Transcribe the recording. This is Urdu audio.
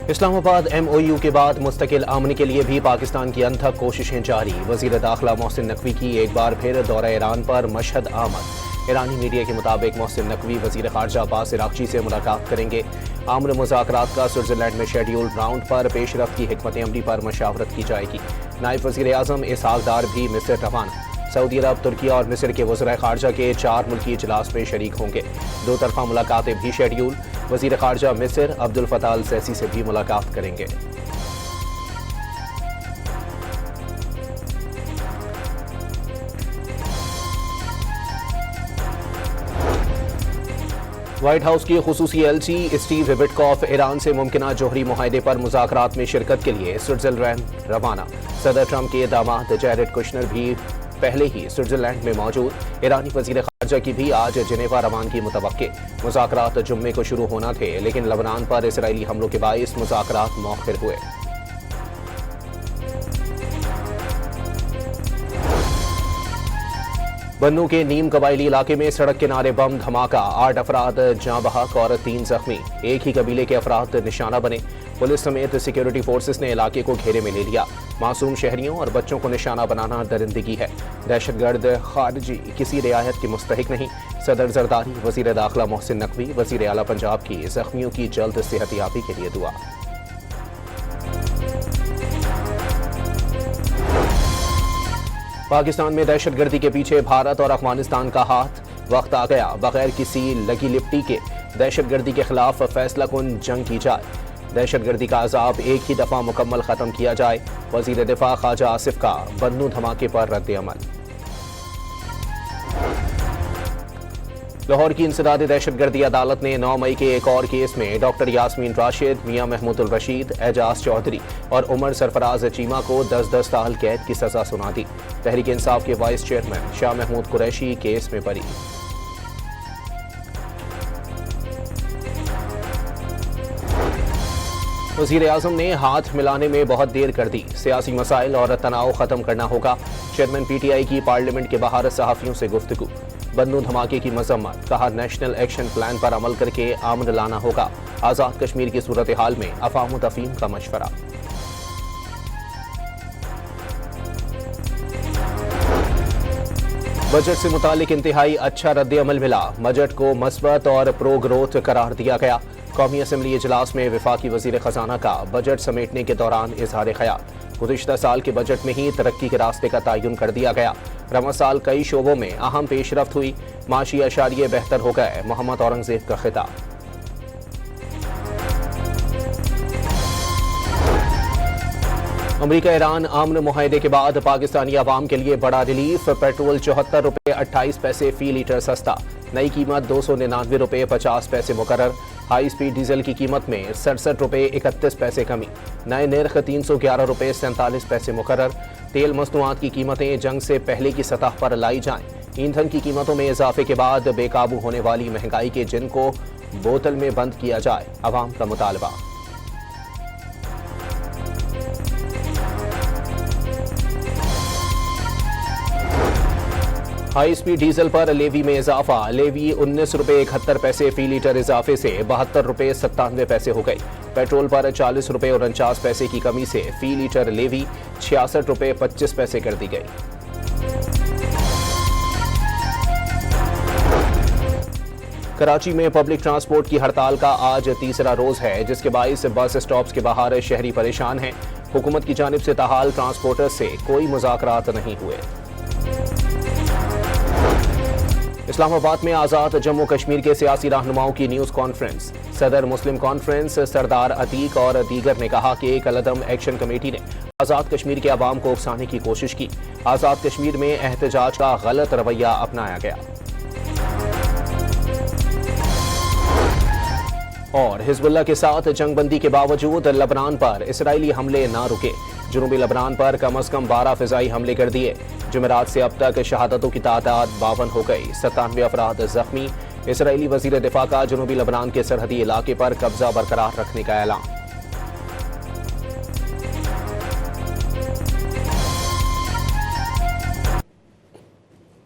اسلام آباد MOU کے بعد مستقل امن کے لیے بھی پاکستان کی انتھک کوششیں جاری۔ وزیر داخلہ محسن نقوی کی ایک بار پھر دورہ ایران پر مشہد آمد۔ ایرانی میڈیا کے مطابق محسن نقوی وزیر خارجہ عباس عراقچی سے ملاقات کریں گے۔ امن مذاکرات کا سوئٹزرلینڈ میں شیڈیول راؤنڈ پر پیش رفت کی حکمت عملی پر مشاورت کی جائے گی۔ نائب وزیر اعظم اسحاق ڈار بھی مصر روانہ۔ سعودی عرب، ترکیہ اور مصر کے وزرائے خارجہ کے 4 ملکی اجلاس میں شریک ہوں گے۔ دو طرفہ ملاقاتیں بھی شیڈیول۔ وزیر خارجہ مصر عبد الفتاح السیسی سے بھی ملاقات کریں گے۔ وائٹ ہاؤس کی خصوصی ایلچی اسٹیو وٹکوف ایران سے ممکنہ جوہری معاہدے پر مذاکرات میں شرکت کے لیے سوئٹزرلینڈ روانہ۔ صدر ٹرمپ کے داماد جیرڈ کشنر بھی پہلے ہی سوئٹزرلینڈ میں موجود۔ ایرانی وزیر خارجہ کی بھی آج جنیوا روانگی متوقع۔ مذاکرات جمعے کو شروع ہونا تھے، لیکن لبنان پر اسرائیلی حملوں کے باعث مذاکرات مؤخر ہوئے۔ بنوں کے نیم قبائلی علاقے میں سڑک کنارے بم دھماکہ، 8 افراد جاں بحق اور 3 زخمی۔ ایک ہی قبیلے کے افراد نشانہ بنے۔ پولیس سمیت سیکیورٹی فورسز نے علاقے کو گھیرے میں لے لیا۔ معصوم شہریوں اور بچوں کو نشانہ بنانا درندگی ہے۔ دہشت گرد خارجی کسی رعایت کے مستحق نہیں۔ صدر زرداری، وزیر داخلہ محسن نقوی، وزیر اعلیٰ پنجاب کی زخمیوں کی جلد صحت یابی کے لیے دعا۔ پاکستان میں دہشت گردی کے پیچھے بھارت اور افغانستان کا ہاتھ۔ وقت آ گیا بغیر کسی لگی لپٹی کے دہشت گردی کے خلاف فیصلہ کن جنگ کی جائے۔ دہشت گردی کا عذاب ایک ہی دفعہ مکمل ختم کیا جائے۔ وزیر دفاع خواجہ آصف کا بنوں دھماکے پر رد عمل۔ لاہور کی انسداد دہشت گردی عدالت نے 9 مئی کے ایک اور کیس میں ڈاکٹر یاسمین راشد، میاں محمود الرشید، اعجاز چودھری اور عمر سرفراز چیمہ کو 10 سال قید کی سزا سنا دی۔ تحریک انصاف کے vice chairman Shah Mahmood Qureshi case میں بری۔ وزیر اعظم نے ہاتھ ملانے میں بہت دیر کر دی، سیاسی مسائل اور تناؤ ختم کرنا ہوگا۔ چیئرمین PTI کی پارلیمنٹ کے باہر صحافیوں سے گفتگو۔ بنوں دھماکے کی مذمت، کہا نیشنل ایکشن پلان پر عمل کر کے امن لانا ہوگا۔ آزاد کشمیر کی صورتحال میں افہام و تفہیم کا مشورہ۔ بجٹ سے متعلق انتہائی اچھا رد عمل ملا۔ بجٹ کو مثبت اور پرو گروتھ قرار دیا گیا۔ قومی اسمبلی اجلاس میں وفاقی وزیر خزانہ کا بجٹ سمیٹنے کے دوران اظہار خیال۔ گزشتہ سال کے بجٹ میں ہی ترقی کے راستے کا تعین کر دیا گیا۔ رواں سال کئی شعبوں میں اہم پیش رفت ہوئی، معاشی اشاریے بہتر ہو گئے۔ محمد اورنگزیب کا خطاب۔ امریکہ ایران امن معاہدے کے بعد پاکستانی عوام کے لیے بڑا ریلیف۔ پیٹرول 74 روپے 28 پیسے فی لیٹر سستا، نئی قیمت 299 روپے 50 پیسے مقرر۔ ہائی سپیڈ ڈیزل کی قیمت میں 67 روپے 31 پیسے کمی، نئے نرخ 311 روپے 47 پیسے مقرر۔ تیل مصنوعات کی قیمتیں جنگ سے پہلے کی سطح پر لائی جائیں۔ ایندھن کی قیمتوں میں اضافے کے بعد بے قابو ہونے والی مہنگائی کے جن کو بوتل میں بند کیا جائے، عوام کا مطالبہ۔ ہائی سپیڈ ڈیزل پر لیوی میں اضافہ، لیوی 19 روپے 71 پیسے فی لیٹر اضافے سے 72 روپے 97 پیسے ہو گئی۔ پیٹرول پر 40 روپے 49 پیسے کی کمی سے فی لیٹر لیوی 66 روپے 25 پیسے کر دی گئی۔ کراچی میں پبلک ٹرانسپورٹ کی ہڑتال کا آج تیسرا روز ہے، جس کے باعث بس اسٹاپس کے باہر شہری پریشان ہیں۔ حکومت کی جانب سے تاحال ٹرانسپورٹرز سے کوئی مذاکرات نہیں ہوئے۔ اسلام آباد میں آزاد جموں کشمیر کے سیاسی رہنماؤں کی نیوز کانفرنس۔ صدر مسلم کانفرنس سردار عتیق اور دیگر نے کہا کہ ایک العدم ایکشن کمیٹی نے آزاد کشمیر کے عوام کو اکسانے کی کوشش کی۔ آزاد کشمیر میں احتجاج کا غلط رویہ اپنایا گیا۔ اور حزب اللہ کے ساتھ جنگ بندی کے باوجود لبنان پر اسرائیلی حملے نہ رکے۔ جنوبی لبنان پر کم از کم 12 فضائی حملے کر دیے۔ جمعرات سے اب تک شہادتوں کی تعداد 52 ہو گئی، 97 افراد زخمی۔ اسرائیلی وزیر دفاع کا جنوبی لبنان کے سرحدی علاقے پر قبضہ برقرار رکھنے کا اعلان۔